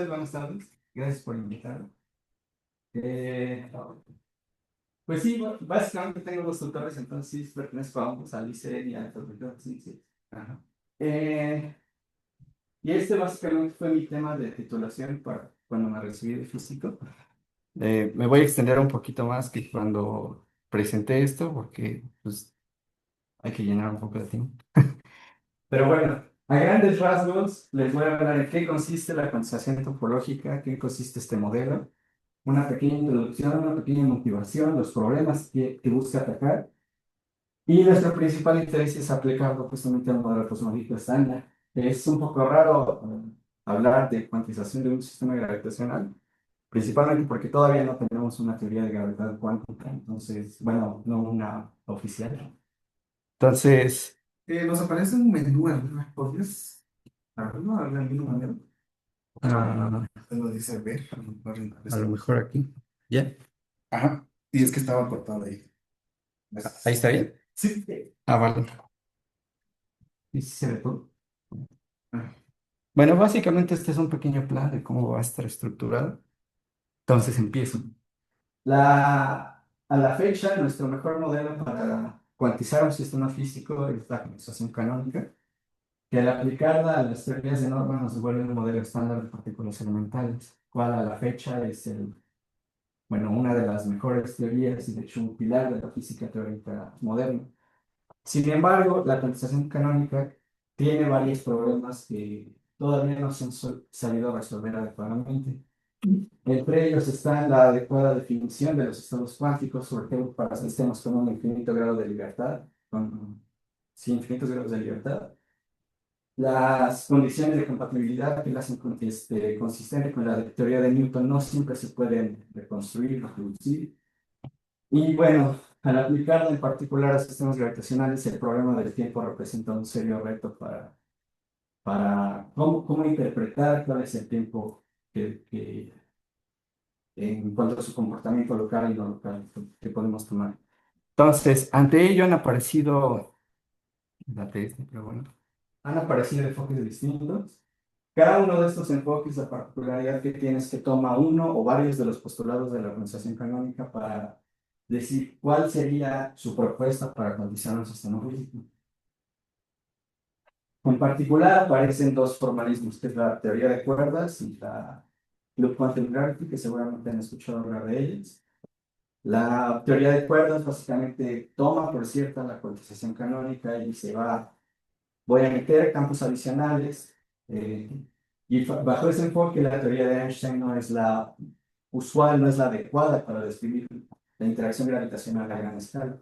Buenas tardes, gracias por invitarme. Eh, pues sí, básicamente tengo dos tutores, entonces sí, pertenezco a ambos, al ICE y al tutor, sí, sí. Ajá. Eh, y este básicamente fue mi tema de titulación para cuando me recibí de físico. Me voy a extender un poquito más que cuando presenté esto, porque pues, hay que llenar un poco de tiempo. Pero bueno, a grandes rasgos les voy a hablar en qué consiste la condensación topológica, qué consiste este modelo, una pequeña introducción, una pequeña motivación, los problemas que busca atacar. Y nuestro principal interés es aplicarlo justamente al modelo cosmológico estándar. Es un poco raro hablar de cuantización de un sistema gravitacional, principalmente porque todavía no tenemos una teoría de gravedad cuántica, entonces, bueno, no una oficial. Entonces, nos aparece un menú, ¿verdad? ¿Podrías abrirlo de alguna manera? Lo dice ver, a lo mejor aquí. ¿Ya? Ajá. Y es que estaba cortado ahí. ¿Ahí está bien? Sí. Ah, vale. ¿Y si se ve todo? Ah. Bueno, básicamente este es un pequeño plan de cómo va a estar estructurado. Entonces empiezo. A la fecha, nuestro mejor modelo para cuantizar un sistema físico es la condensación canónica, que al aplicarla a las teorías de norma nos devuelve un modelo estándar de partículas elementales, cual a la fecha es bueno, una de las mejores teorías y de hecho un pilar de la física teórica moderna. Sin embargo, la cuantización canónica tiene varios problemas que todavía no se han sabido resolver adecuadamente. Entre ellos está la adecuada definición de los estados cuánticos, sobre todo para sistemas con un infinito grado de libertad, con sí, infinitos grados de libertad. Las condiciones de compatibilidad que las hacen consistente con la teoría de Newton no siempre se pueden reconstruir, reproducir. Y bueno, al aplicarla en particular a sistemas gravitacionales, el problema del tiempo representa un serio reto para cómo interpretar cuál es el tiempo en cuanto a su comportamiento local y no local que podemos tomar. Entonces, ante ello han aparecido, date este, pero bueno, han aparecido enfoques distintos. Cada uno de estos enfoques, la particularidad que tiene es que toma uno o varios de los postulados de la organización canónica para decir cuál sería su propuesta para cuantizar un sistema físico. En particular, aparecen dos formalismos, que es la teoría de cuerdas y la Loop Quantum Gravity, que seguramente han escuchado hablar de ellas. La teoría de cuerdas básicamente toma por cierta la cuantización canónica y se voy a meter campos adicionales. eh, y bajo ese enfoque, la teoría de Einstein no es la usual, no es la adecuada para describir la interacción gravitacional a gran escala.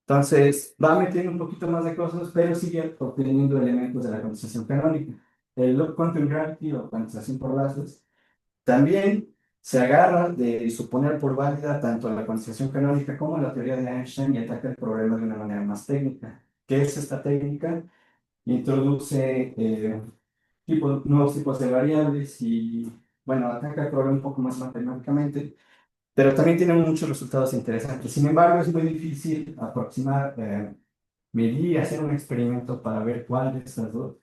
Entonces, va metiendo un poquito más de cosas, pero sigue obteniendo elementos de la cuantización canónica. El loop quantum gravity o cuantización por lazos también se agarra de suponer por válida tanto la cuantización canónica como la teoría de Einstein y ataca el problema de una manera más técnica. ¿Qué es esta técnica? Introduce nuevos tipos de variables y, bueno, ataca el problema un poco más matemáticamente, pero también tiene muchos resultados interesantes. Sin embargo, es muy difícil aproximar, medir, hacer un experimento para ver cuál de estas dos,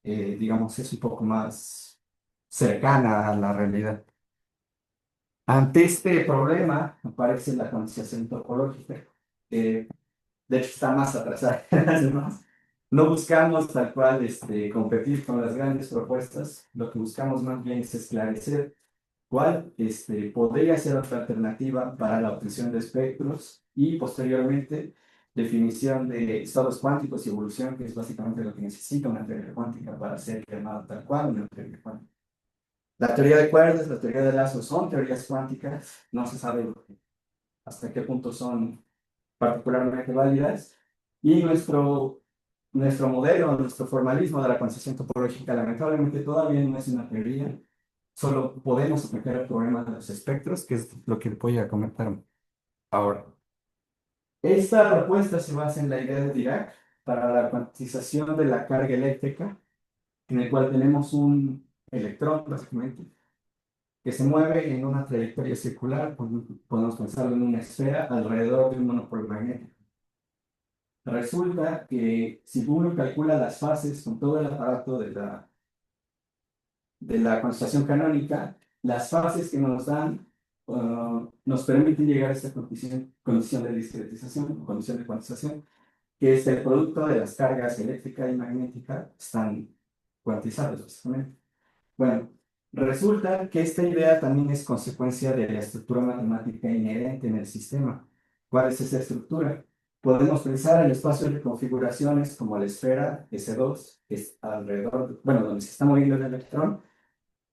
digamos, es un poco más cercana a la realidad. Ante este problema aparece la conciencia topológica. Eh, de hecho, está más atrasada que las demás. No buscamos tal cual competir con las grandes propuestas, lo que buscamos más bien es esclarecer cuál podría ser otra alternativa para la obtención de espectros y posteriormente definición de estados cuánticos y evolución, que es básicamente lo que necesita una teoría cuántica para ser llamada tal cual una teoría cuántica. La teoría de cuerdas, la teoría de lazos son teorías cuánticas, no se sabe hasta qué punto son particularmente válidas, y nuestro modelo, nuestro formalismo de la concepción topológica, lamentablemente todavía no es una teoría, solo podemos aplicar el problema de los espectros, que es lo que voy a comentar ahora. Esta propuesta se basa en la idea de Dirac para la cuantización de la carga eléctrica, en el cual tenemos un electrón, básicamente, que se mueve en una trayectoria circular, podemos pensarlo en una esfera alrededor de un monopolo magnético. Resulta que si uno calcula las fases con todo el aparato de la condensación canónica, las fases que nos dan nos permiten llegar a esta condición de discretización, condición de cuantización, que es el producto de las cargas eléctrica y magnética están cuantizadas, básicamente. Bueno, resulta que esta idea también es consecuencia de la estructura matemática inherente en el sistema. ¿Cuál es esa estructura? Podemos pensar el espacio de configuraciones como la esfera S2, que es alrededor, bueno, donde se está moviendo el electrón,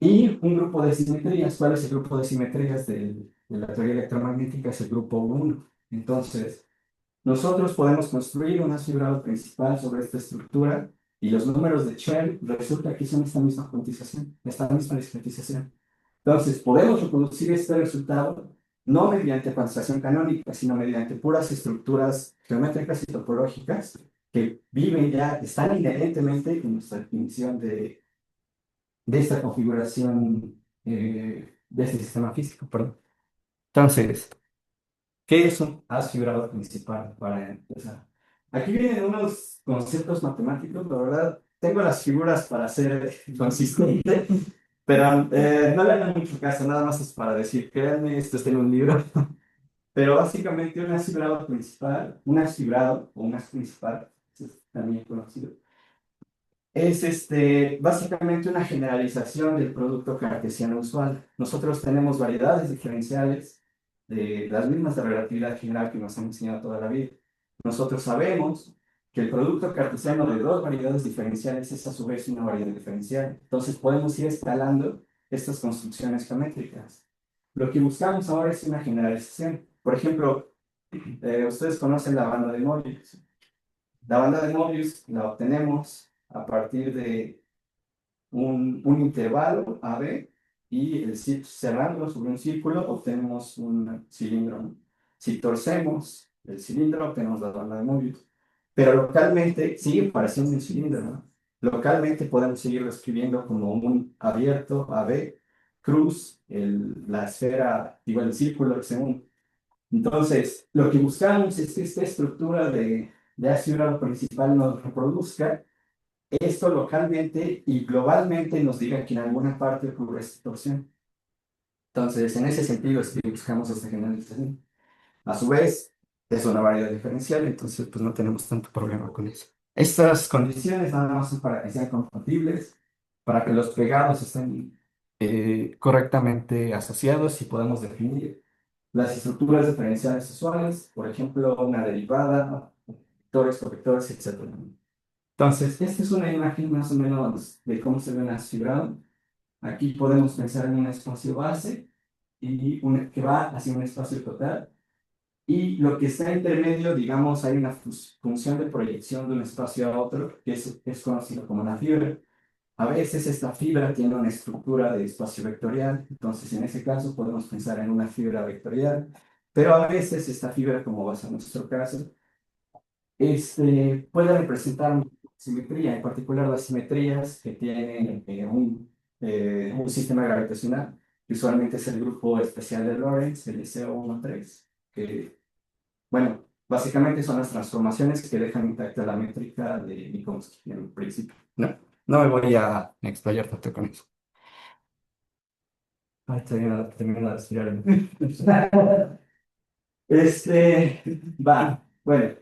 y un grupo de simetrías. ¿Cuál es el grupo de simetrías de la teoría electromagnética? Es el grupo 1. Entonces, nosotros podemos construir un fibrado principal sobre esta estructura y los números de Chern resulta que son esta misma cuantización, esta misma discretización. Entonces, podemos reproducir este resultado no mediante cuantización canónica, sino mediante puras estructuras geométricas y topológicas que viven ya, están inherentemente en nuestra definición de esta configuración de este sistema físico, perdón. Entonces, ¿qué es un haz fibrado principal para empezar? Aquí vienen unos conceptos matemáticos, la verdad, tengo las figuras para ser consistente, pero no le hagan mucho caso, nada más es para decir, créanme, esto está en un libro, pero básicamente un haz fibrado principal, un haz fibrado o un haz principal, es también conocido, es básicamente una generalización del producto cartesiano usual. Nosotros tenemos variedades diferenciales de las mismas de relatividad general que nos han enseñado toda la vida. Nosotros sabemos que el producto cartesiano de dos variedades diferenciales es a su vez una variedad diferencial. Entonces podemos ir escalando estas construcciones geométricas. Lo que buscamos ahora es una generalización. Por ejemplo, ustedes conocen la banda de Mobius. La banda de Mobius la obtenemos a partir de un intervalo AB y cerrándolo sobre un círculo obtenemos un cilindro, ¿no? Si torcemos el cilindro obtenemos la banda de Mobius. Pero localmente sigue pareciendo un cilindro, ¿no? Localmente podemos seguirlo escribiendo como un abierto AB, cruz, la esfera, digo, el círculo según. Entonces, lo que buscamos es que esta estructura de ácido principal nos reproduzca esto localmente y globalmente nos diga que en alguna parte ocurre esta torsión. Entonces, en ese sentido es que buscamos esta generalización. A su vez, es una variedad diferencial, entonces pues no tenemos tanto problema con eso. Estas condiciones nada más son para que sean compatibles, para que los pegados estén correctamente asociados y podamos definir las estructuras diferenciales usuales, por ejemplo, una derivada, vectores, correctores, etc. Entonces, esta es una imagen más o menos de cómo se ve una fibrado. Aquí podemos pensar en un espacio base y que va hacia un espacio total. Y lo que está entre medio, digamos, hay una función de proyección de un espacio a otro, que es conocido como una fibra. A veces esta fibra tiene una estructura de espacio vectorial, entonces en ese caso podemos pensar en una fibra vectorial, pero a veces esta fibra, como va a ser nuestro caso, puede representar una simetría, en particular las simetrías que tienen un sistema gravitacional, que usualmente es el grupo especial de Lorentz, el SO13, que, bueno, básicamente son las transformaciones que dejan intacta la métrica de Minkowski en principio. No, no me voy a explayar tanto con eso. Ay, termino de respirar. Va, bueno.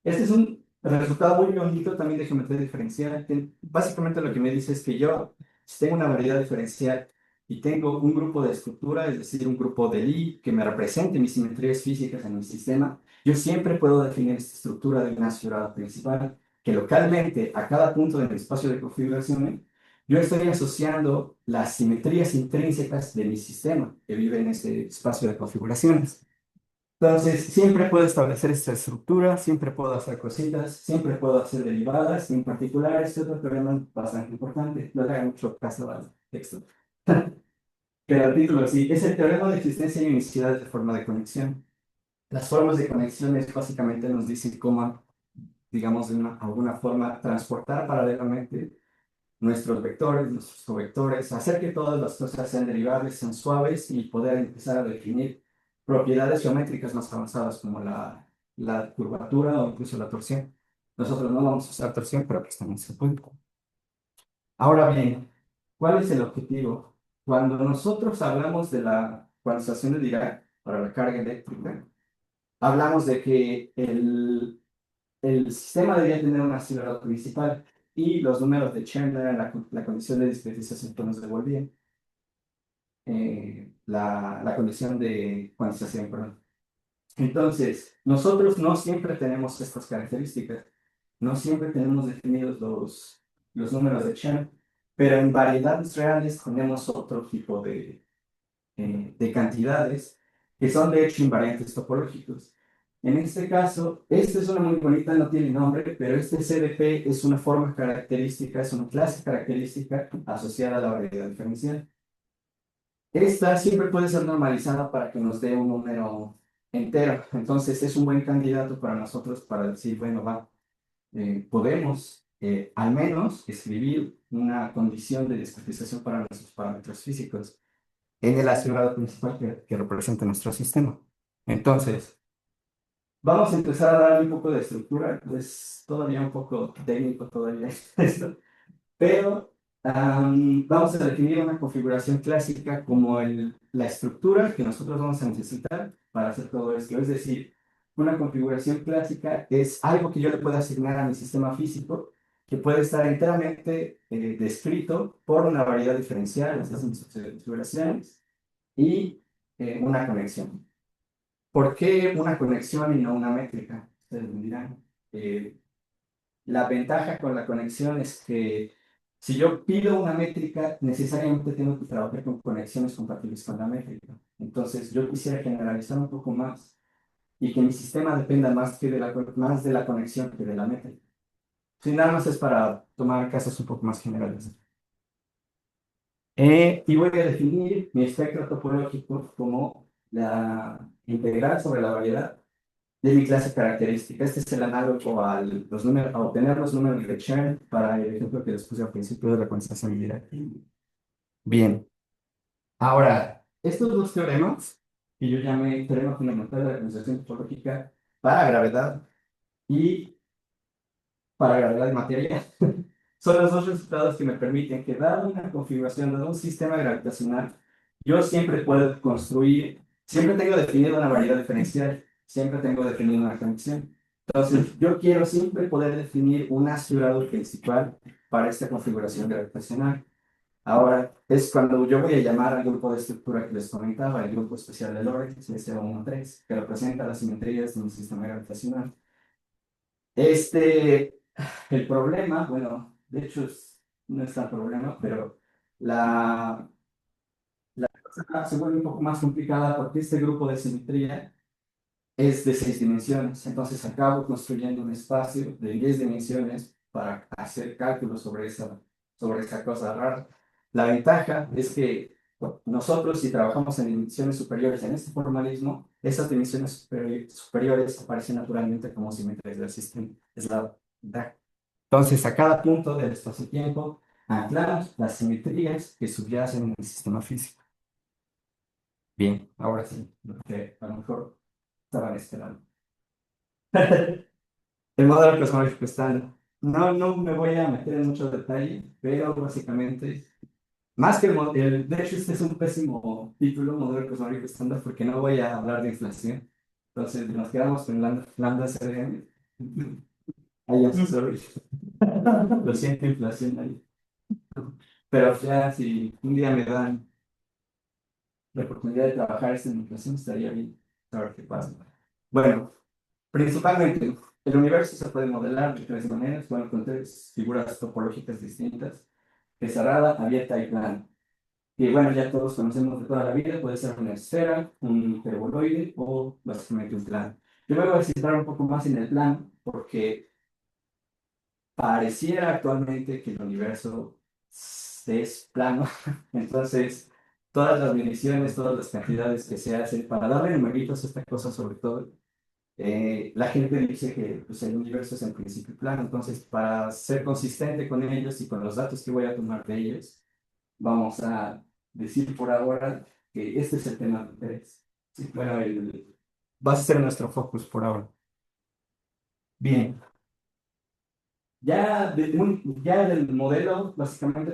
Este es un resultado muy bonito también de geometría diferencial. Básicamente lo que me dice es que yo, si tengo una variedad diferencial y tengo un grupo de estructura, es decir, un grupo de Lie que me represente mis simetrías físicas en mi sistema, yo siempre puedo definir esta estructura de una ciudad principal que localmente a cada punto de mi espacio de configuración, yo estoy asociando las simetrías intrínsecas de mi sistema que vive en ese espacio de configuraciones. Entonces, siempre puedo establecer esta estructura, siempre puedo hacer cositas, siempre puedo hacer derivadas, y en particular este otro teorema bastante importante, no le haga mucho caso al texto. Pero el título sí, es el teorema de existencia y unicidad de forma de conexión. Las formas de conexiones básicamente nos dicen cómo, digamos, de alguna forma, transportar paralelamente nuestros vectores, nuestros covectores, hacer que todas las cosas sean derivables, sean suaves y poder empezar a definir propiedades geométricas más avanzadas como la curvatura o incluso la torsión. Nosotros no vamos a usar torsión, pero pues también se puede. Ahora bien, ¿Cuál es el objetivo? Cuando nosotros hablamos de la cuantización de Dirac para la carga eléctrica, hablamos de que el sistema debía tener una acelerador principal y los números de Chen eran la condición de discretización que nos devolvían, la condición de cuantización, perdón. Entonces, nosotros no siempre tenemos estas características, no siempre tenemos definidos los números de Chen, pero en variedades reales tenemos otro tipo de cantidades que son de hecho invariantes topológicos. En este caso, esta es una muy bonita, no tiene nombre, pero este CDP es una forma característica, es una clase característica asociada a la variedad diferencial. Esta siempre puede ser normalizada para que nos dé un número entero. Entonces, es un buen candidato para nosotros para decir, bueno, va, podemos al menos escribir una condición de discretización para nuestros parámetros físicos en el acelerador principal que representa nuestro sistema. Entonces, vamos a empezar a darle un poco de estructura, es todavía un poco técnico todavía esto, pero vamos a definir una configuración clásica como la estructura que nosotros vamos a necesitar para hacer todo esto. Es decir, una configuración clásica es algo que yo le puedo asignar a mi sistema físico que puede estar enteramente descrito por una variedad diferencial, estas son mis configuraciones, y una conexión. ¿Por qué una conexión y no una métrica? Ustedes me dirán. Eh, la ventaja con la conexión es que si yo pido una métrica, necesariamente tengo que trabajar con conexiones compatibles con la métrica. Entonces, yo quisiera generalizar un poco más y que mi sistema dependa más de la conexión que de la métrica. Si nada más es para tomar casos un poco más generales. Y voy a definir mi espectro topológico como la integral sobre la variedad de mi clase característica. Este es el análogo los números, a obtener los números de Chern para el ejemplo que les puse al principio de la constatación. Bien, ahora, estos dos teoremas, que yo llamé teorema fundamental de la constatación topológica para gravedad y para gravedad material, son los dos resultados que me permiten que, dada una configuración, de un sistema gravitacional, yo siempre puedo construir, siempre tengo definido una variedad diferencial, siempre tengo definido una conexión. Entonces, yo quiero siempre poder definir un aspirador principal para esta configuración gravitacional. Ahora, es cuando yo voy a llamar al grupo de estructura que les comentaba, el grupo especial de Lorentz, S13, que representa las simetrías de un sistema gravitacional. Este, el problema, bueno, de hecho no es tan problema, pero la, la cosa se vuelve un poco más complicada porque este grupo de simetría es de 6 dimensiones. Entonces acabo construyendo un espacio de 10 dimensiones para hacer cálculos sobre esa cosa rara. La ventaja es que nosotros, si trabajamos en dimensiones superiores en este formalismo, esas dimensiones superiores aparecen naturalmente como simetrías del sistema. Es la ventaja. Entonces, a cada punto del espacio-tiempo, anclamos las simetrías que subyacen en el sistema físico. Bien, ahora sí, lo que a lo mejor estaban esperando. El modelo cosmológico estándar. No me voy a meter en mucho detalle, pero básicamente, más que de hecho, este es un pésimo título, modelo cosmológico estándar, porque no voy a hablar de inflación. Entonces, nos quedamos con lambda CDM. Ay, I'm sorry. Lo siento, inflación ahí. Pero ya, si un día me dan la oportunidad de trabajar esta en inflación, estaría bien saber qué pasa. Bueno, principalmente, el universo se puede modelar de 3 maneras, bueno, con 3 figuras topológicas distintas, cerrada, abierta y plana. Y bueno, ya todos conocemos de toda la vida, puede ser una esfera, un hiperboloide o básicamente un plano. Yo me voy a centrar un poco más en el plano, porque pareciera actualmente que el universo es plano. Entonces, todas las mediciones, todas las cantidades que se hacen para darle numeritos a esta cosa sobre todo, la gente dice que pues, el universo es en principio plano. Entonces, para ser consistente con ellos y con los datos que voy a tomar de ellos, vamos a decir por ahora que este es el tema de interés. Sí, bueno, va a ser nuestro focus por ahora. Bien, ya del modelo, básicamente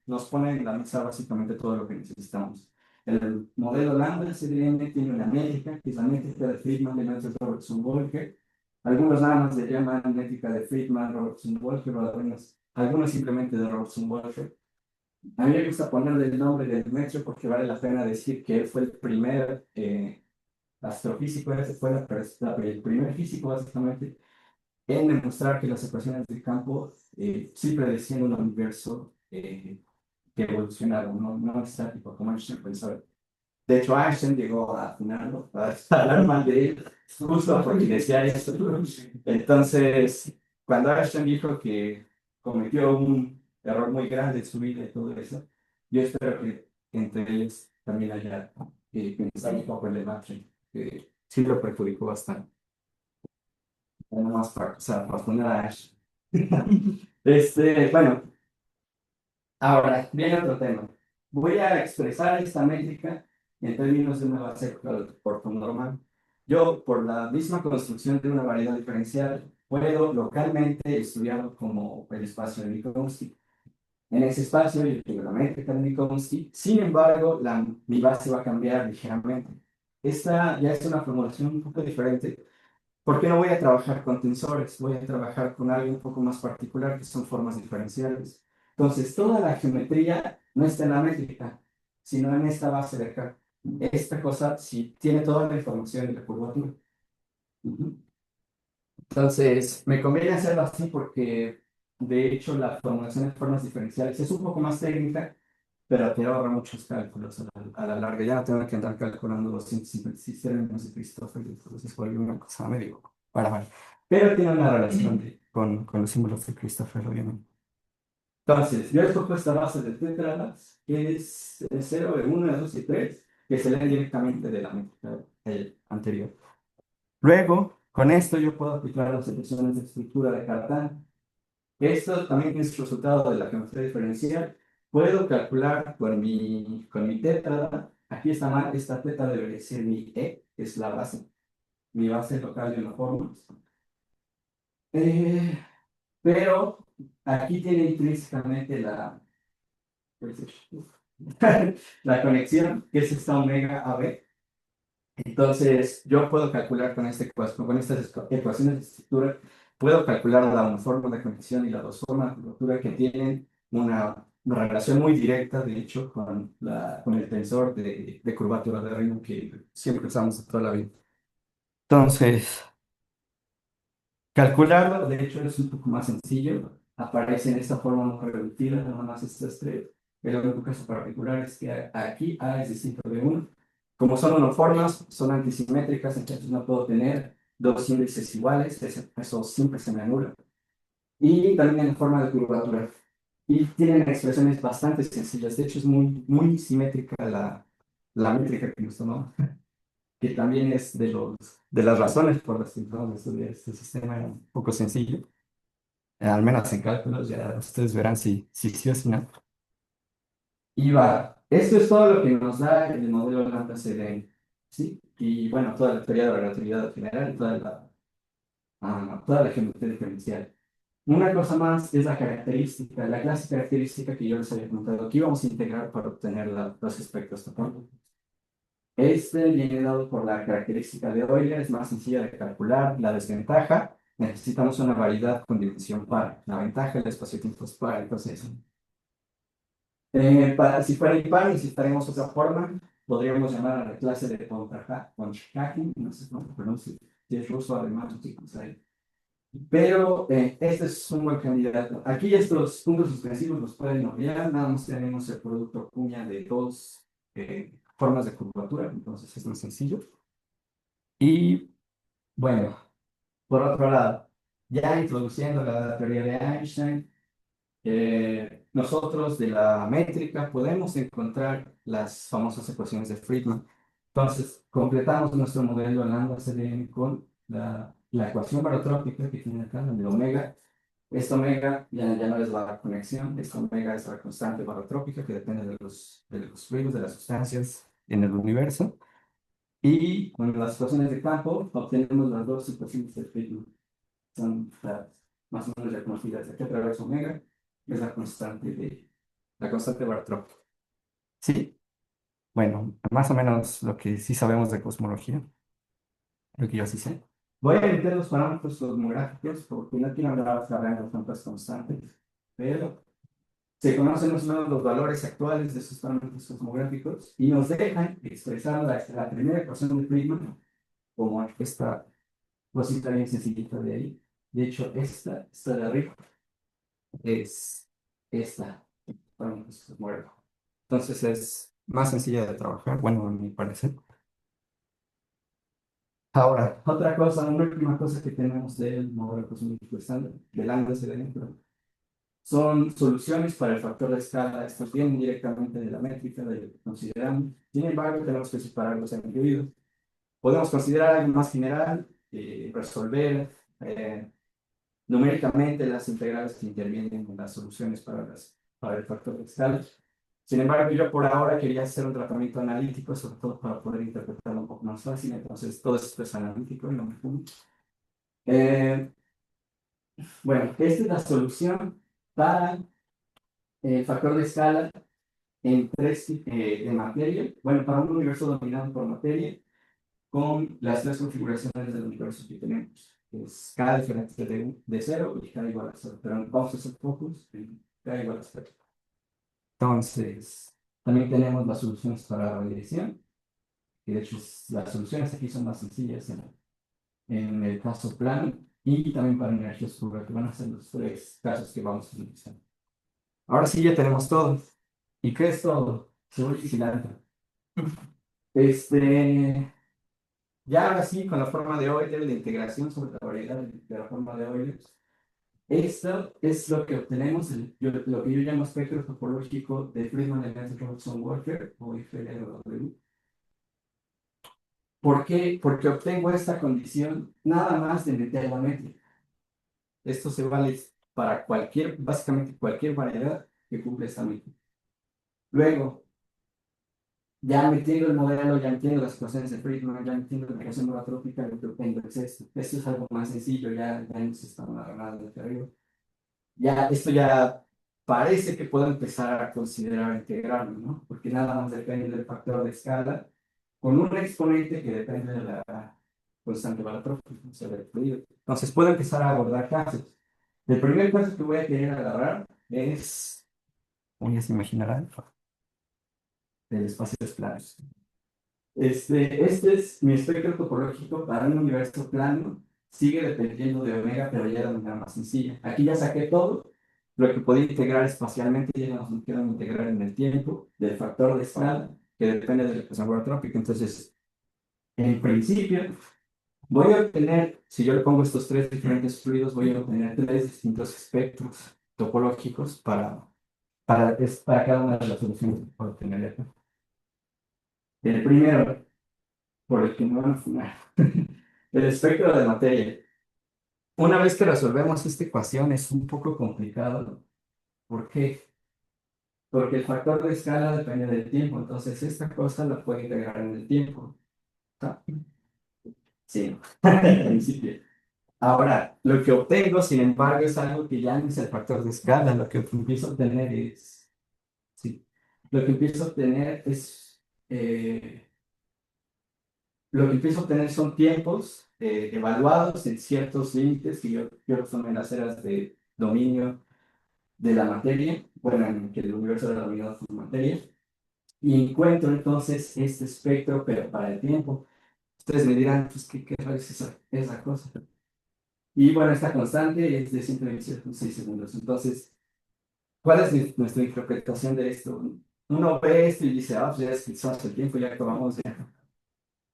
nos pone en la mesa básicamente todo lo que necesitamos. El modelo Lambda CDN tiene una métrica, que es la métrica de Friedman, de Robertson-Walker. Algunos nada más le llaman métrica de Friedman, Robertson-Walker, o algunos simplemente de Robertson-Walker. A mí me gusta ponerle el nombre del Demetrio porque vale la pena decir que él fue el primer astrofísico, ese fue el primer físico básicamente en demostrar que las ecuaciones del campo sí predecían un universo que evolucionaron, no estático, como Einstein pensaba. De hecho, Einstein llegó a afinarlo, a hablar mal de él, justo porque decía esto. Entonces, cuando Einstein dijo que cometió un error muy grande en su vida y todo eso, yo espero que entre ellos también haya pensado un poco en el Einstein, que sí lo perjudicó bastante. Nada más para, o sea, para poner a Einstein. Bueno, ahora, viene otro tema. Voy a expresar esta métrica en términos de una base ortonormal. Yo, por la misma construcción de una variedad diferencial, puedo localmente estudiarlo como el espacio de Minkowski. En ese espacio yo tengo la métrica de Minkowski, sin embargo, mi base va a cambiar ligeramente. Esta ya es una formulación un poco diferente. ¿Por qué no voy a trabajar con tensores? Voy a trabajar con algo un poco más particular, que son formas diferenciales. Entonces, toda la geometría no está en la métrica, sino en esta base de acá. Esta cosa sí tiene toda la información de la curvatura. Ujú. Entonces, me conviene hacerlo así porque, de hecho, la formulación de formas diferenciales es un poco más técnica, pero te ahorra muchos cálculos a la larga. Ya no tengo que andar calculando 256 términos de Christoffel, entonces vuelve una cosa medio para. Pero tiene una relación con los símbolos de Christoffel, obviamente. Entonces, yo escojo esta base de tétradas, que es el 0, el 1, el 2 y 3, que se leen directamente de la métrica anterior. Luego, con esto yo puedo aplicar las ecuaciones de estructura de Cartan. Esto también es resultado de la geometría diferencial. Puedo calcular con mi tétrada. Aquí esta teta debería ser mi E, que es la base, mi base local de la forma. Eh, pero aquí tiene intrínsecamente la conexión, que es esta omega AB. Entonces, yo puedo calcular con estas ecuaciones de estructura, puedo calcular la uniforme de conexión y la dos formas de curvatura que tienen una relación muy directa, de hecho, con el tensor de curvatura de Riemann que siempre usamos toda la vida. Entonces, calcularlo, de hecho, es un poco más sencillo. Aparece en esta forma no reductiva, nada más estas tres. El único caso particular es que aquí A es distinto de 1. Como son monoformas, son antisimétricas, entonces no puedo tener dos índices iguales, eso siempre se me anula. Y también en forma de curvatura. Y tienen expresiones bastante sencillas. De hecho, es muy simétrica la métrica que nos tomamos, que también es de las razones por las que vamos a estudiar este sistema un poco sencillo. Al menos en cálculos, ya ustedes verán si sí o si no. Y va, esto es todo lo que nos da el modelo lambda CDN, ¿sí? Y bueno, toda la teoría de la relatividad general y toda la geometría diferencial. Una cosa más es la característica, la clase característica que yo les había comentado, que íbamos a integrar para obtener los espectros topológicos. Este viene dado por la característica de Euler, es más sencilla de calcular. La desventaja, necesitamos una variedad con dimensión par. La ventaja, el espacio-tiempo es par, entonces, si fuera impar, necesitaremos otra forma. Podríamos llamar a la clase de Pontryagin, no sé cómo se pronuncia, si es ruso, alemán, chicos, ahí. Pero este es un buen candidato. Aquí estos puntos suspensivos los pueden olvidar, nada más tenemos el producto cuña de dos formas de curvatura, entonces es muy sencillo. Y bueno, por otro lado, ya introduciendo la teoría de Einstein, nosotros de la métrica podemos encontrar las famosas ecuaciones de Friedman. Entonces, completamos nuestro modelo lambda CDN con la ecuación barotrópica que tiene acá, la de omega. Esta omega ya no es la conexión, esta omega es la constante barotrópica que depende de los fluidos, de las sustancias en el universo. Y con las ecuaciones de campo obtenemos las dos ecuaciones de Friedman. Son más o menos reconocidas. Aquí a través omega es la constante la constante barotrópica. Sí, bueno, más o menos lo que sí sabemos de cosmología, lo que yo sí sé. Voy a meter los parámetros cosmográficos porque no quiero hablar de rangos tantas constantes, pero se conocen más o menos los valores actuales de esos parámetros cosmográficos y nos dejan expresar la primera ecuación de Friedman como esta cosita bien sencillita de ahí. De hecho, esta de arriba, es esta parámetros cosmográficos. Entonces es más sencilla de trabajar, bueno, a mi parecer. Ahora, otra cosa, una última cosa que tenemos del modelo cosmológico estándar, del ángulo de dentro, son soluciones para el factor de escala. Estos vienen directamente de la métrica, de lo que consideramos. Sin embargo, tenemos que separarlos en individuos. Podemos considerar algo más general, resolver numéricamente las integrales que intervienen en las soluciones para el factor de escala. Sin embargo, yo por ahora quería hacer un tratamiento analítico, sobre todo para poder interpretarlo un poco más fácil. Entonces, todo esto es analítico y lo mejor. Eh, bueno, esta es la solución para el factor de escala en de materia. Bueno, para un universo dominado por materia, con las tres configuraciones del universo que tenemos. Es K diferente de cero y K igual a cero. Pero vamos a hacer focus en K igual a cero. Entonces, también tenemos las soluciones para la radiación, que de hecho las soluciones aquí son más sencillas en el caso plano, y también para energía oscura, que van a ser los tres casos que vamos a utilizar. Ahora sí ya tenemos todo. ¿Y qué es todo? Se vuelve vigilante. Este, ya ahora sí, con la forma de Euler, la integración sobre la variedad de la forma de Euler, esto es lo que obtenemos, lo que yo llamo espectro topológico de Friedman-Robertson-Walker o IFLW. ¿Por qué? Porque obtengo esta condición nada más de meter la métrica. Esto se vale para básicamente cualquier variedad que cumple esta métrica. Luego, ya metiendo el modelo, ya entiendo las ecuaciones de Friedman, ya entiendo la ecuación monotrópica, lo que obtengo es esto. Esto es algo más sencillo, ya hemos estado navegando de arriba. Ya, esto ya parece que puedo empezar a considerar integrarlo, ¿no? Porque nada más depende del factor de escala, con un exponente que depende de la constante balotrópica, o sea, del fluido. Entonces puedo empezar a abordar casos. El primer caso que voy a querer agarrar es, como ya se imaginarán, del espacio plano. Este es mi espectro topológico para un universo plano. Sigue dependiendo de omega, pero ya de manera más sencilla. Aquí ya saqué todo. Lo que podía integrar espacialmente ya nos quiero integrar en el tiempo del factor de escala, que depende de la ecuación barotrópica. Entonces, en principio, voy a obtener, si yo le pongo estos tres diferentes fluidos, voy a obtener tres distintos espectros topológicos para cada una de las soluciones que puedo obtener. El primero, por el que me van a fumar. El espectro de materia. Una vez que resolvemos esta ecuación es un poco complicado. ¿Por qué? Porque el factor de escala depende del tiempo. Entonces, esta cosa la puedo integrar en el tiempo. ¿Está? Sí, al principio. Ahora, lo que obtengo, sin embargo, es algo que ya no es el factor de escala. Lo que empiezo a obtener es... Sí. Lo que empiezo a obtener es... lo que empiezo a obtener son tiempos evaluados en ciertos límites que yo los tomé en las eras de dominio de la materia, bueno, en que el universo era dominado por materia, y encuentro entonces este espectro, pero para el tiempo. Ustedes me dirán, pues, ¿qué es esa cosa? Y bueno, esta constante es de 126 segundos. Entonces, ¿cuál es nuestra interpretación de esto? Uno ve esto y dice, ah, pues ya es quizás el tiempo, ya acabamos ya.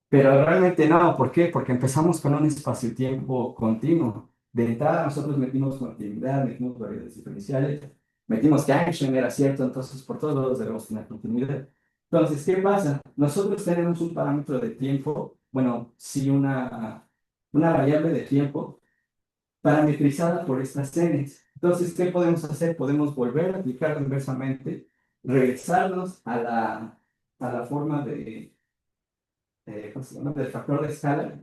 Pero realmente no, ¿por qué? Porque empezamos con un espacio-tiempo continuo. De entrada nosotros metimos continuidad, metimos variables diferenciales, metimos que Einstein era cierto, entonces por todos lados debemos tener continuidad. Entonces, ¿qué pasa? Nosotros tenemos un parámetro de tiempo, bueno, sí, una variable de tiempo parametrizada por estas n's. Entonces, ¿qué podemos hacer? Podemos volver a aplicarlo inversamente, regresarnos a la forma ¿cómo se llama? Del factor de escala.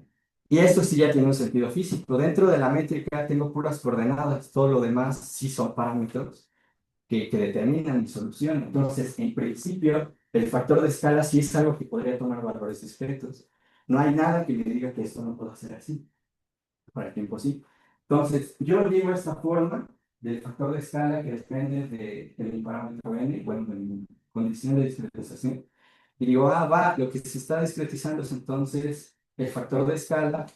Y esto sí ya tiene un sentido físico. Dentro de la métrica tengo puras coordenadas, todo lo demás sí son parámetros. que determinan mi solución. Entonces, en principio, el factor de escala sí es algo que podría tomar valores discretos. No hay nada que me diga que esto no pueda ser así. Para el tiempo sí. Entonces, yo digo esta forma del factor de escala que depende de mi parámetro n, bueno, de mi condición de discretización. Y digo, va, lo que se está discretizando es entonces el factor de escala.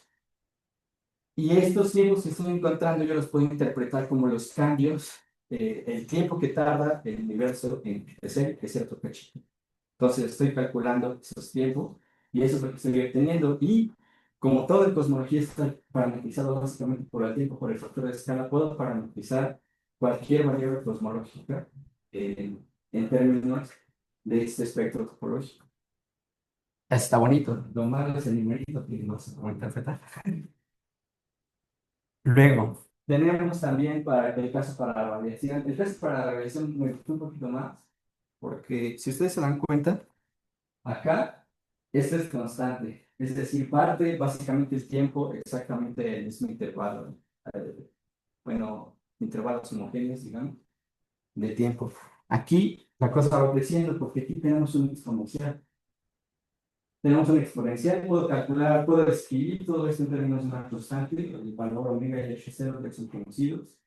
Y estos tiempos que estoy encontrando, yo los puedo interpretar como los cambios, el tiempo que tarda el universo en crecer, que es cierto cachito. Entonces estoy calculando esos tiempos y eso es lo que estoy obteniendo. Y como todo en cosmología está parametrizado básicamente por el tiempo, por el factor de escala, puedo parametrizar cualquier variable cosmológica en términos de este espectro topológico. Está bonito. Lo malo es el numerito que no sé cómo interpretar. Luego, tenemos también para el caso para la radiación. El caso para la radiación me gustó un poquito más, porque si ustedes se dan cuenta, acá, esto es constante. Es decir, parte básicamente el tiempo exactamente el mismo intervalo. Bueno, intervalos homogéneos, digamos, de tiempo. Aquí la cosa va creciendo porque aquí tenemos un exponencial. Tenemos un exponencial, puedo calcular, puedo escribir todo esto en términos de una constante, el valor omega y h0 que son conocidos.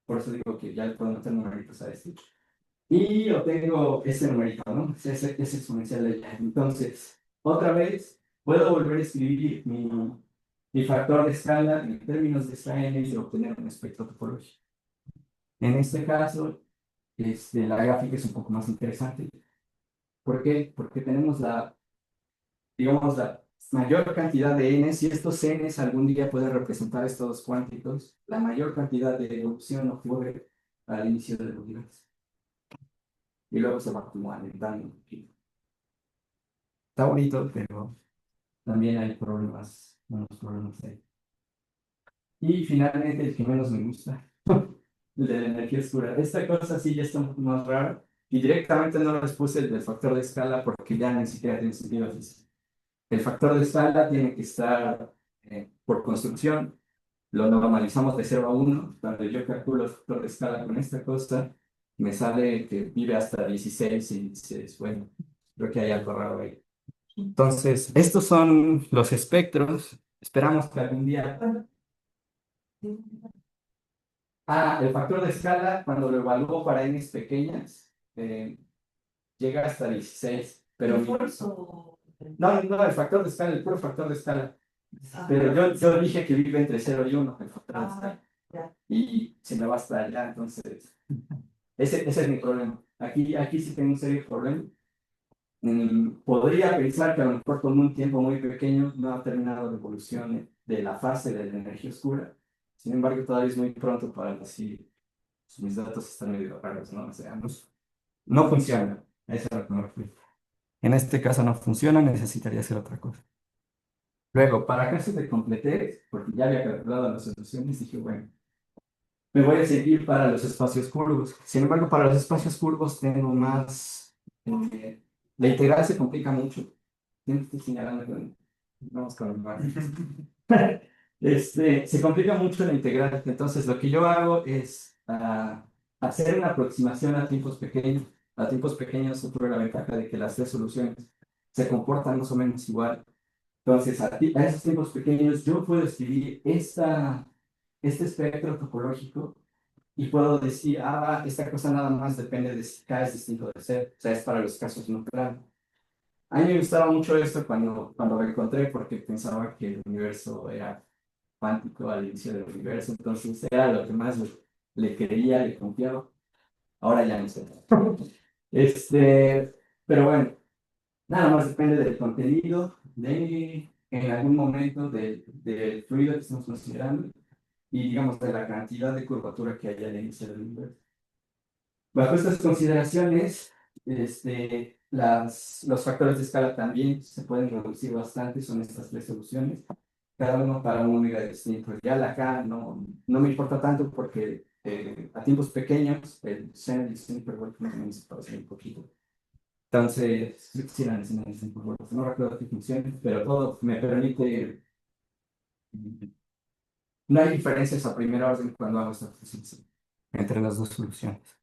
Por eso digo que ya le puedo meter numeritos a este. Y obtengo ese numerito, ¿no? Ese exponencial de allá. Entonces, otra vez, puedo volver a escribir mi factor de escala en términos de esta n y obtener un espectro topológico. En este caso, la gráfica es un poco más interesante. ¿Por qué? Porque tenemos digamos, la mayor cantidad de n. Si estos n algún día pueden representar estados cuánticos, la mayor cantidad de evolución ocurre al inicio del universo. Y luego se va como alentando un poquito. Está bonito, pero también hay problemas, unos problemas ahí. Y finalmente, el que menos me gusta, el de la energía oscura. Esta cosa sí ya está un poco más rara. Y directamente no les puse el del factor de escala porque ya ni siquiera tiene sentido físico. El factor de escala tiene que estar por construcción. Lo normalizamos de 0 a 1. Cuando yo calculo el factor de escala con esta cosa, me sale que vive hasta 16 y dices, bueno, creo que hay algo raro ahí. Entonces, estos son los espectros. Esperamos que algún día... el factor de escala, cuando lo evalúo para n's pequeñas, llega hasta 16. Pero no, el factor de escala, el puro factor de escala. Pero yo dije que vive entre 0 y 1, el factor de escala. Y se me va hasta allá, entonces... Ese es mi problema. Aquí sí tengo un serio problema. Podría pensar que a lo mejor con un tiempo muy pequeño no ha terminado la evolución de la fase de la energía oscura. Sin embargo, todavía es muy pronto para decir, mis datos están medio raros, ¿no? O sea, no funciona. Eso es lo que me refiero. En este caso no funciona, necesitaría hacer otra cosa. Luego, para casos de completez, porque ya había calculado las soluciones, dije, bueno, me voy a seguir para los espacios curvos. Sin embargo, para los espacios curvos tengo más... la integral se complica mucho. Siempre estoy señalando con... Vamos con el mar. Se complica mucho la integral. Entonces, lo que yo hago es hacer una aproximación a tiempos pequeños. A tiempos pequeños ocurre la ventaja de que las tres soluciones se comportan más o menos igual. Entonces, a esos tiempos pequeños, yo puedo escribir este espectro topológico y puedo decir, esta cosa nada más depende de si K es distinto de C. O sea, es para los casos no claros. A mí me gustaba mucho esto cuando lo encontré porque pensaba que el universo era cuántico al inicio del universo, entonces era lo que más le quería, le confiaba. Ahora ya no sé. Pero bueno, nada más depende del contenido, en algún momento del fluido que estamos considerando y digamos de la cantidad de curvatura que hay al inicio del universo. Bajo estas consideraciones, los factores de escala también se pueden reducir bastante, son estas tres soluciones, cada uno para un omega distinto. Ya la K no me importa tanto porque a tiempos pequeños el seno y el seno hiperbólico más o menos se parecen un poquito. Entonces, yo quisiera enseñar el seno hiperbólico, no recuerdo qué funciona, pero todo me permite... No hay diferencias a primera orden cuando hago esta fusión entre las dos soluciones.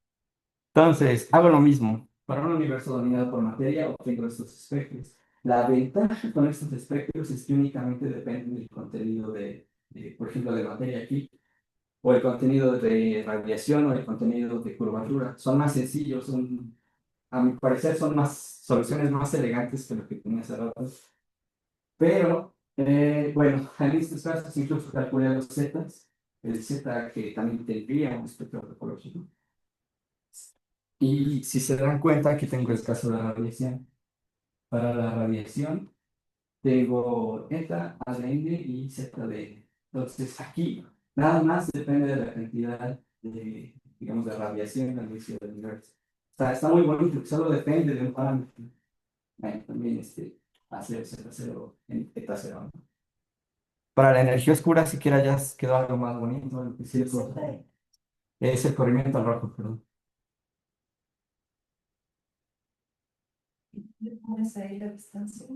Entonces, hago lo mismo. Para un universo dominado por materia, obtengo estos espectros. La ventaja con estos espectros es que únicamente dependen del contenido por ejemplo, de materia aquí, o el contenido de radiación o el contenido de curvatura. Son más sencillos, a mi parecer, son soluciones más elegantes que lo que tenía hace rato. Pero, bueno, en estos casos incluso calculé los zetas, el zeta que también tendría un espectro topológico. Y si se dan cuenta, aquí tengo el caso de la radiación. Para la radiación tengo eta, A de n y z de n. Entonces aquí nada más depende de la cantidad de, digamos, de radiación al inicio del universo. Está muy bonito, que solo depende de un parámetro. Bueno, también A0, Z0, eta 0. ¿No? Para la energía oscura, siquiera ya quedó algo más bonito. Es el corrimiento al rojo, perdón. ¿Pones ahí la distancia?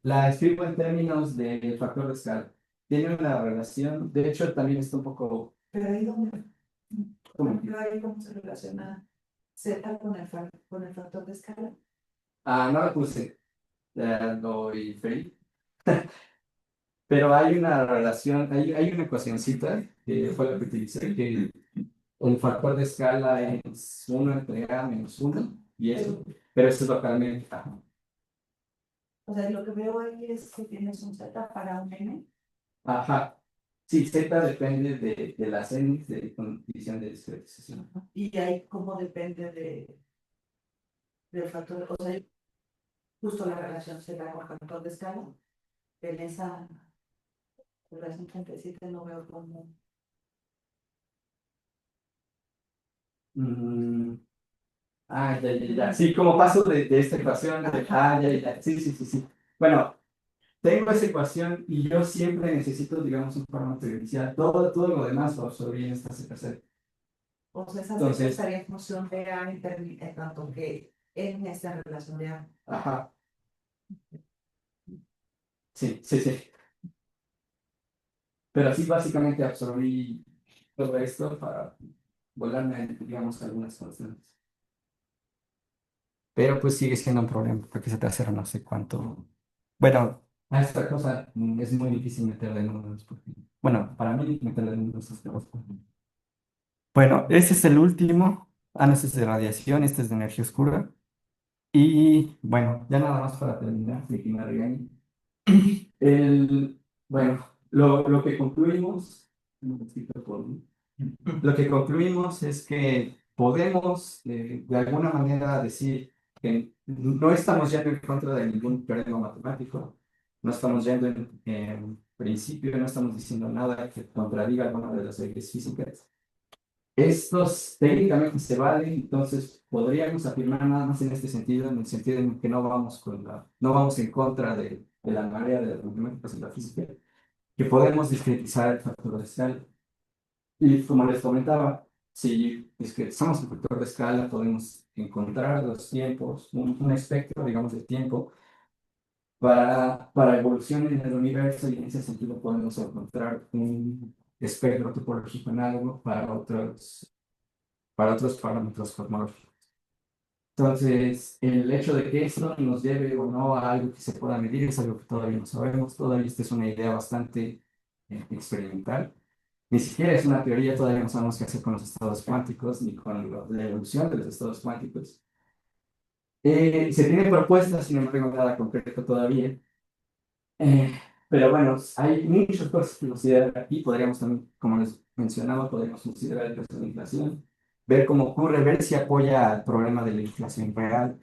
La escribo en términos de factor de escala. Tiene una relación, de hecho también está un poco... Pero ahí donde, por ¿Cómo? ejemplo, ahí cómo se relaciona Z con con el factor de escala. Ah, no la puse, lo inferí. Pero hay una relación, hay una ecuacioncita que fue la que utilicé, que el factor de escala es 1 entre A menos 1 y eso, pero eso es localmente. O sea, lo que veo ahí es que tienes un Z para un N. Ajá. Sí, Z depende de las n de condición de discretización. Y ahí cómo depende del factor, o sea, justo la relación se da con factor de escala. En esa relación 37 no veo cómo. Mm, ya, ya, ya. Sí, como paso de esta ecuación, ya, ya. Sí, sí, sí, sí. Bueno, tengo esa ecuación y yo siempre necesito, digamos, un parámetro inicial. Todo lo demás lo absorbí en esta CPC. O sea, esa Z Entonces, estaría en función de A en tanto que en esta relación de A. ajá, sí, sí, sí. Pero sí, básicamente absorbí todo esto para volarme, digamos, algunas constantes. Pero pues sigue siendo un problema, porque se te hace no sé cuánto. Bueno, a esta cosa es muy difícil meterle números. Bueno, para mí meterle números es trabajo. Bueno, ese es el último. Ah, no, este es de radiación, este es de energía oscura. Y bueno, ya nada más para terminar, de que me regañen. El, bueno, lo que concluimos, un momentito por mí. Lo que concluimos es que podemos, de alguna manera, decir que no estamos yendo en contra de ningún teorema matemático, no estamos yendo en principio, no estamos diciendo nada que contradiga alguna de las leyes físicas. Estos técnicamente se valen, entonces podríamos afirmar nada más en este sentido, en el sentido en que no vamos en contra de la marea de las matemáticas y la física, que podemos discretizar el factor de escala. Y como les comentaba, si discretizamos el factor de escala, podemos encontrar los tiempos, un espectro, digamos, de tiempo para evolución en el universo, y en ese sentido podemos encontrar un espectro topológico análogo para otros parámetros cosmológicos. Entonces, el hecho de que esto nos lleve o no a algo que se pueda medir es algo que todavía no sabemos. Todavía esta es una idea bastante experimental. Ni siquiera es una teoría, todavía no sabemos qué hacer con los estados cuánticos ni con la evolución de los estados cuánticos. Se tienen propuestas, sin embargo, nada concreto todavía. Eh, pero bueno, hay muchas cosas que considerar aquí. Podríamos también, como les mencionaba, podríamos considerar el caso de la inflación, ver cómo ocurre, ver si apoya el problema de la inflación real.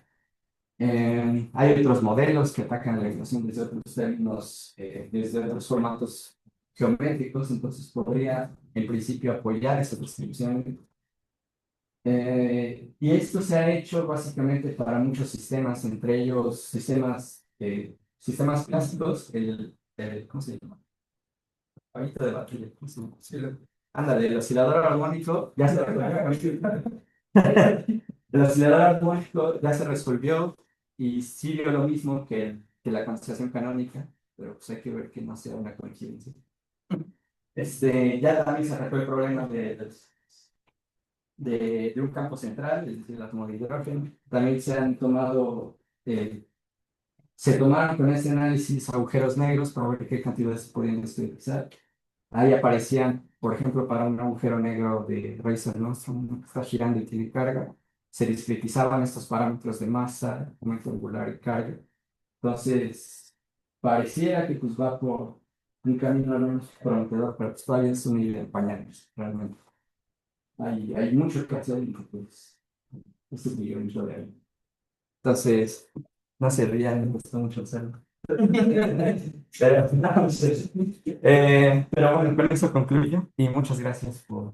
Hay otros modelos que atacan la inflación desde otros términos, desde otros formatos geométricos, entonces podría en principio apoyar esa distribución. Y esto se ha hecho básicamente para muchos sistemas, entre ellos sistemas clásicos, ¿cómo se llama? Ahorita de batería, ¿cómo se llama? Sí, ándale, el oscilador armónico ya se resolvió. El oscilador armónico ya se resolvió y sigue lo mismo que la constelación canónica, pero pues hay que ver que no sea una coincidencia. Ya también se arregló el problema de un campo central, es decir, el átomo de hidrógeno. También se han tomado, se tomaron con ese análisis agujeros negros para ver qué cantidades se podían estabilizar. Ahí aparecían, por ejemplo, para un agujero negro de Racer Nostrum que está girando y tiene carga, se discretizaban estos parámetros de masa, momento angular y carga. Entonces, pareciera que pues va por un camino al menos prometedor, pero pues todavía es un hilo en pañales, realmente. Hay mucho que hacer y pues, esto es mi mucho de ahí. Entonces, no se rían, me gustó mucho hacerlo. Pero, no, sí. Pero bueno, con eso concluyo y muchas gracias por...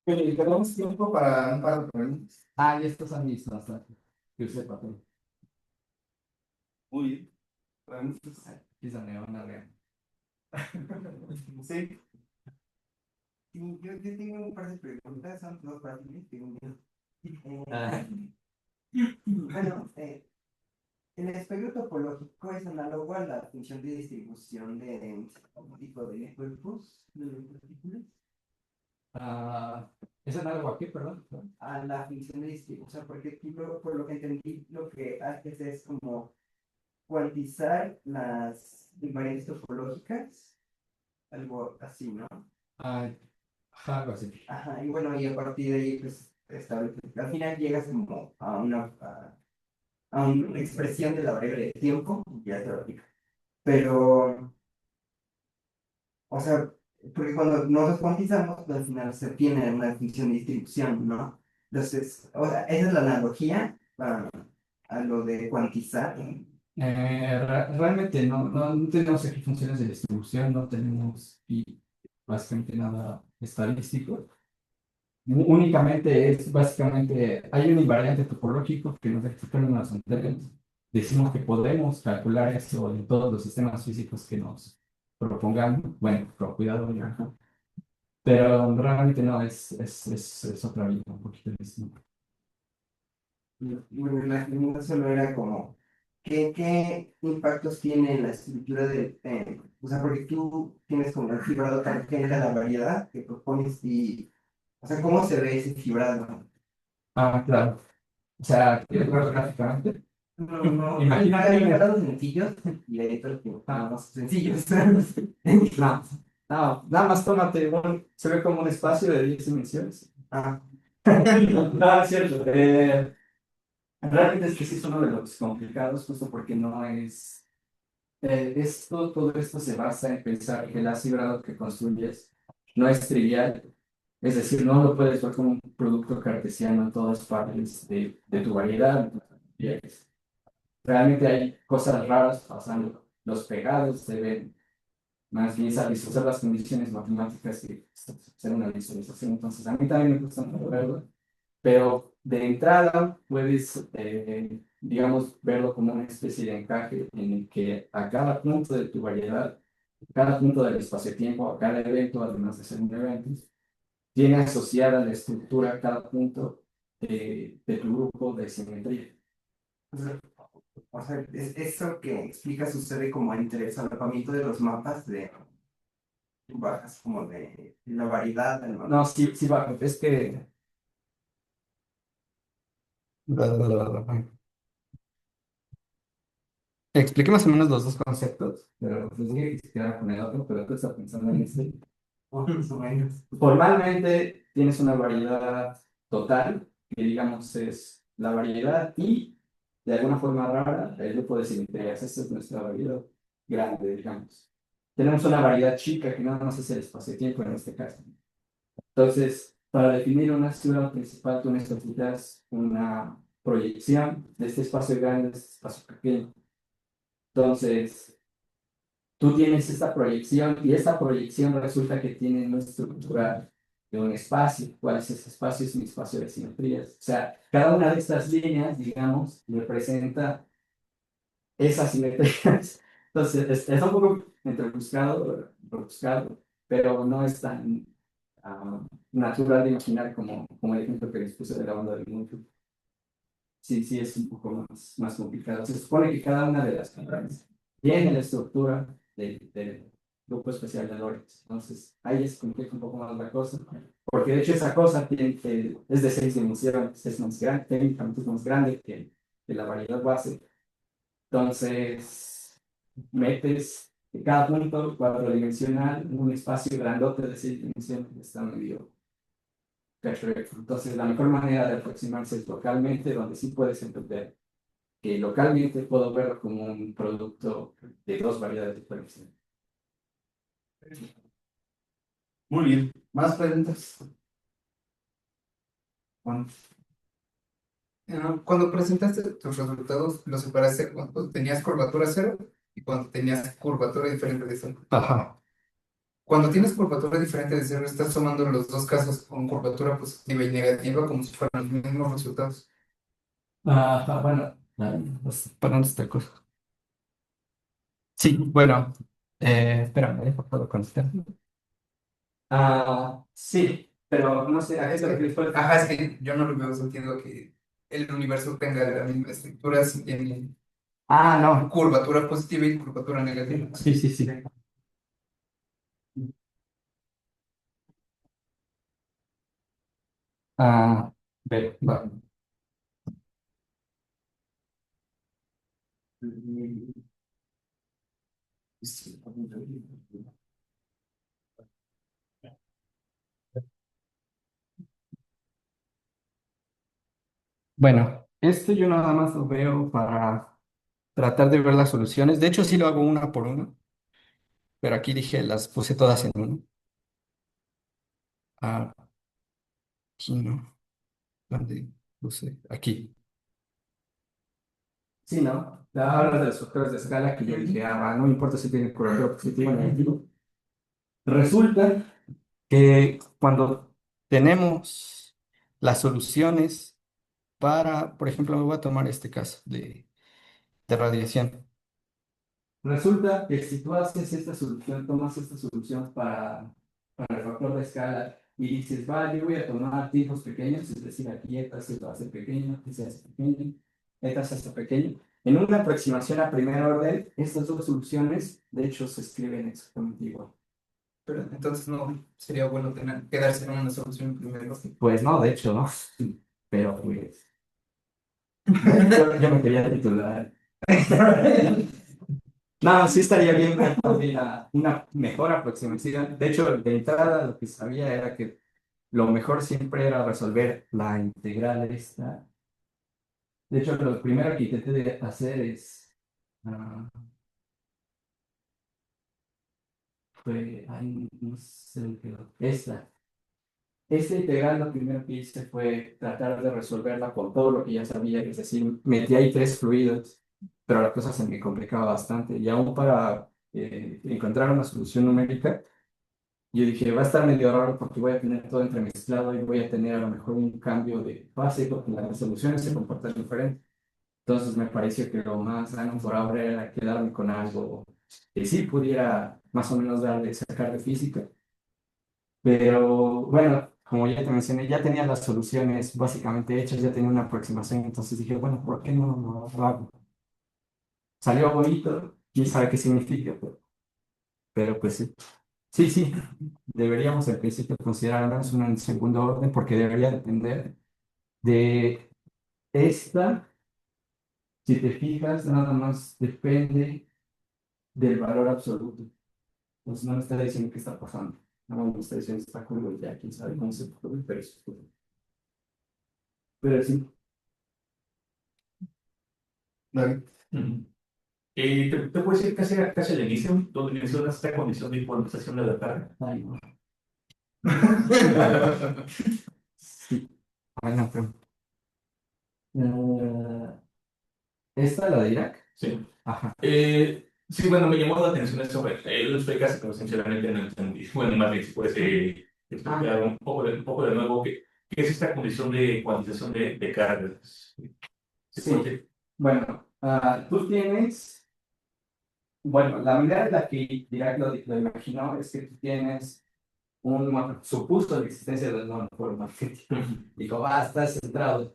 Oye, tenemos tiempo para un par de preguntas. Ah, y estos han visto bastante. Que use papel. Muy bien. Preguntas. Quizá me van a leer. Sí. Sí, yo tengo un par de preguntas, son dos fáciles, tengo miedo. Ah, Bueno, el espectro topológico es análogo a la función de distribución de un tipo de cuerpos de partículas. ¿es análogo aquí, perdón? A la función de distribución, porque tú, por lo que entendí, lo que haces es como cuantizar las invariantes topológicas, algo así, ¿no? Ah, ajá, algo así. Ajá, y bueno, y a partir de ahí, pues, al final llegas como a una expresión de la variable de tiempo, y ya te lo aplica. Pero, o sea, porque cuando nosotros cuantizamos, pues, al final se obtiene una función de distribución, ¿no? Entonces, o sea, esa es la analogía a lo de cuantizar. Realmente no tenemos aquí funciones de distribución, no tenemos y básicamente nada estadístico. Únicamente es básicamente, hay un invariante topológico que nos explican en las anteriores. Decimos que podemos calcular eso en todos los sistemas físicos que nos propongamos. Bueno, con cuidado, ya. Pero realmente no, es otra vida, un poquito distinta. Y bueno, la pregunta solo era como, ¿qué impactos tiene en la estructura del o sea, porque tú tienes como el fibrado que genera la variedad que propones y, o sea, ¿cómo se ve ese fibrado? Ah, claro. O sea, ¿quieres ver gráficamente? No, no, Imagina hay que fibrados sencillos y hay otros que no sencillos. no, no, nada más tómate se ve como un espacio de 10 dimensiones. Ah, No, es cierto. Realmente es que sí es uno de los complicados, justo porque no es. Todo esto se basa en pensar que el ácido que construyes no es trivial. Es decir, no lo puedes ver como un producto cartesiano en todas partes de tu variedad. Realmente hay cosas raras pasando. Los pegados se ven más bien satisfacer las condiciones matemáticas que hacer una visualización. Entonces, a mí también me gusta mucho verlo, pero de entrada puedes, digamos, verlo como una especie de encaje en el que a cada punto de tu variedad, cada punto del espacio-tiempo, a cada evento, además de ser un evento, tiene asociada la estructura cada punto de tu grupo de simetría. o sea, eso que explica sucede como entre el solapamiento de los mapas de bajas como de la variedad del mapa. No, sí, sí va, es que... Expliqué más o menos los dos conceptos, pero les dije que se quedara con el otro, pero tú estás pensando en este. Más o menos. Formalmente tienes una variedad total, que digamos es la variedad y de alguna forma rara el grupo de simetrías. Esta es nuestra variedad grande, digamos. Tenemos una variedad chica que nada más es el espacio-tiempo en este caso. Entonces, para definir una ciudad principal, tú necesitas una proyección de este espacio grande, de este espacio pequeño. Entonces, tú tienes esta proyección y esta proyección resulta que tiene una estructura de un espacio. ¿Cuál es ese espacio? Es un espacio de simetrías. O sea, cada una de estas líneas, digamos, representa esas simetrías. Entonces, es un poco rebuscado, pero no es tan natural de imaginar como el ejemplo que les puse de la banda del mundo. Sí, sí, es un poco más complicado. Se supone que cada una de las campañas tiene la estructura grupo especial de Lorentz. Entonces, ahí se complica un poco más la cosa, porque de hecho esa cosa es de 6 dimensiones, es más grande, técnicamente es más grande que la variedad base. Entonces, metes cada punto cuatrodimensional en un espacio grandote de 6 dimensiones, está medio perfecto. Entonces, la mejor manera de aproximarse es localmente, donde sí puedes entender que localmente puedo verlo como un producto de dos variedades diferentes. Muy bien. ¿Más preguntas? Juan. Cuando presentaste tus resultados, los separaste cuando tenías curvatura cero y cuando tenías curvatura diferente de cero. Ajá. Cuando tienes curvatura diferente de cero, estás tomando los dos casos con curvatura positiva y negativa como si fueran los mismos resultados. Ajá, bueno, ¿para esta cosa? Sí, bueno, espérame, puedo contestar. Sí, pero no sé, ¿a qué te refieres? Ajá, es que yo no le veo sentido que el universo tenga la misma estructura si tiene No. curvatura positiva y curvatura negativa. Sí, sí, sí. Ve, va. Bueno, esto yo nada más lo veo para tratar de ver las soluciones. De hecho, sí lo hago una por una, pero aquí dije, las puse todas en uno. Aquí no. ¿Dónde puse? Aquí. Sí, ¿no? Hablas de los factores de escala que yo dije, no importa si tiene curvatura positiva o negativa. Resulta que cuando tenemos las soluciones para, por ejemplo, me voy a tomar este caso de radiación. Resulta que si tú haces esta solución, tomas esta solución para el factor de escala y dices, vale, yo voy a tomar tipos pequeños, es decir, aquí esta se va a hacer pequeño, aquí se hace pequeño, esta se hace pequeño. En una aproximación a primer orden, estas dos soluciones, de hecho, se escriben exactamente igual. Pero entonces no sería bueno quedarse en una solución primero. Pues no, de hecho, no. Pero pues, yo me quería titular. No, sí estaría bien ver una mejor aproximación. De hecho, de entrada lo que sabía era que lo mejor siempre era resolver la integral esta. De hecho, lo primero que intenté de hacer ah, no sé qué, esta. Esta integral lo primero que hice fue tratar de resolverla con todo lo que ya sabía, es decir, metí ahí tres fluidos, pero la cosa se me complicaba bastante. Y aún para encontrar una solución numérica, yo dije, va a estar medio raro porque voy a tener todo entremezclado y voy a tener a lo mejor un cambio de fase porque las resoluciones se comportan diferente. Entonces me pareció que lo más sano por ahora era quedarme con algo que sí pudiera más o menos darle, sacar de física. Pero bueno, como ya te mencioné, ya tenía las soluciones básicamente hechas, ya tenía una aproximación, entonces dije, bueno, ¿por qué no lo hago? Salió bonito, quién sabe qué significa, pero pues sí. Sí, sí, deberíamos en principio considerar al menos una en segundo orden porque debería depender de esta. Si te fijas, nada más depende del valor absoluto. Entonces no me está diciendo qué está pasando. Nada más me está diciendo que está curvo y ya, quién sabe cómo se puede, pero es curvo. Pero sí. Vale. Ujú. ¿Te puedes decir casi al inicio, donde mencionas esta condición de polarización de la carga? Ay, no. Sí. Ay, no, pero. ¿Esta la de Irak? Sí. Ajá. Sí, bueno, me llamó la atención esto. Lo explicaste, pero sinceramente no entendí. Bueno, más bien, si puedes explicar un poco de nuevo, ¿qué es esta condición de cuantización de cargas? Sí. Bueno, tú tienes. Bueno, la manera en la que Dirac lo imaginó es que tú tienes supuso la existencia del monopolo magnético. Dijo, está centrado.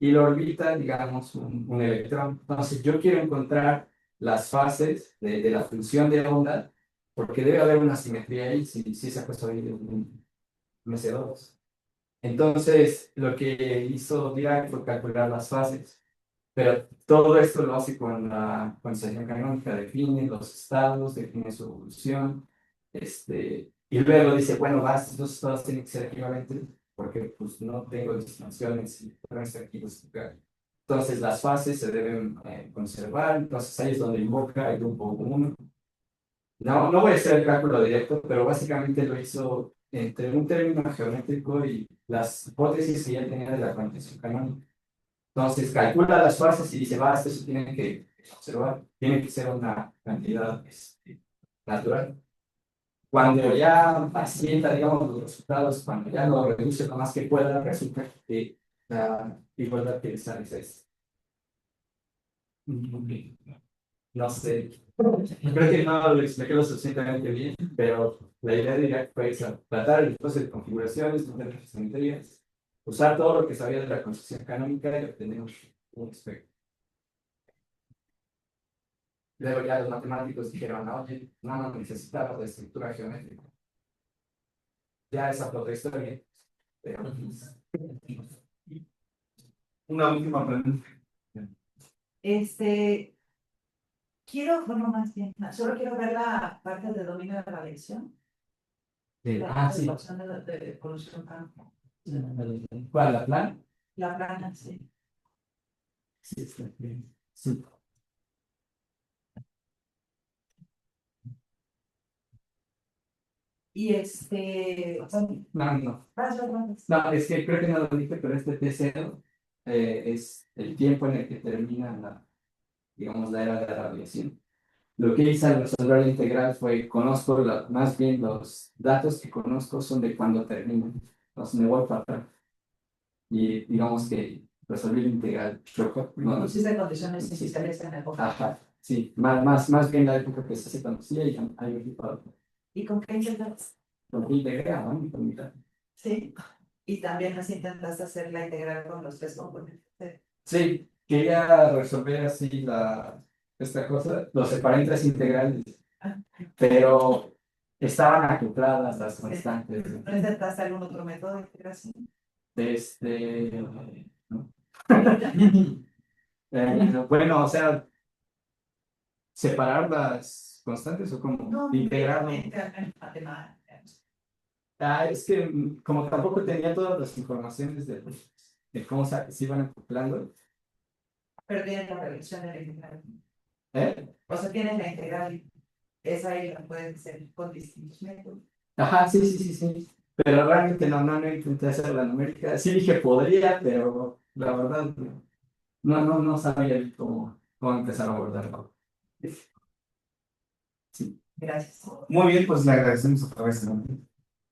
Y lo orbita, digamos, un electrón. Entonces, yo quiero encontrar las fases de la función de onda porque debe haber una simetría ahí si se ha puesto ahí un MC2. Entonces, lo que hizo Dirac fue calcular las fases, pero todo esto lo hace con la condensación canónica, define los estados, define su evolución, y luego dice, bueno, estos dos estados tienen que ser equivalentes, porque pues no tengo distinciones y pueden ser equivalentes. Entonces, las fases se deben conservar, entonces ahí es donde invoca el grupo 1. No voy a hacer el cálculo directo, pero básicamente lo hizo entre un término geométrico y las hipótesis que ya tenía de la condensación canónica. Entonces calcula las fases y dice, esto se tiene que observar, tiene que ser una cantidad natural. Cuando ya asienta, digamos, los resultados, cuando ya lo reduce lo más que pueda, resulta que la igualdad que le sale es esta. No sé, creo que no lo expliqué lo suficientemente bien, pero la idea diría que fue esa, tratar el proceso de configuraciones, de las geometrías, usar todo lo que sabía de la construcción canónica y obtener un espectro. Luego ya los matemáticos dijeron, oye, no necesitaba de estructura geométrica. Ya esa otra historia. Pero, Una última pregunta. Bueno, más bien, solo quiero ver la parte de dominio de la lección. sí. Opción de evolución canónica. ¿Cuál? ¿La plan? La plana, sí. Sí, está bien. Sí. Y No, es que creo que no lo dije, pero este T0 es el tiempo en el que termina digamos, la era de la radiación. Lo que hice al resolver la integral fue, más bien los datos que conozco son de cuando termina. Entonces me voy para atrás. Y digamos que resolví la integral. No, Pusiste condiciones iniciales en el época. ajá, sí, más bien la época que se conocía y hay un tipo ¿Y con qué intentas? de integral, ¿no? Con mitad. Sí. Y también así intentaste hacer la integral con los tres componentes. Sí, quería resolver así esta cosa, lo separé en tres integrales, pero estaban acopladas las constantes. ¿No intentaste algún otro método de integración? ¿No? Bueno, o sea, separar las constantes o como No, integrar. matemáticas. Es que como tampoco tenía todas las informaciones de cómo se iban acoplando. Pero tienes la relación de la integral. ¿Eh? O sea, tienes la integral. Esa y la pueden ser con distintos métodos. Ajá, sí. Pero realmente no intenté hacer la numérica. Sí dije podría, pero la verdad no sabía cómo empezar a abordarlo. Sí. Gracias. Muy bien, pues le agradecemos otra vez, ¿no?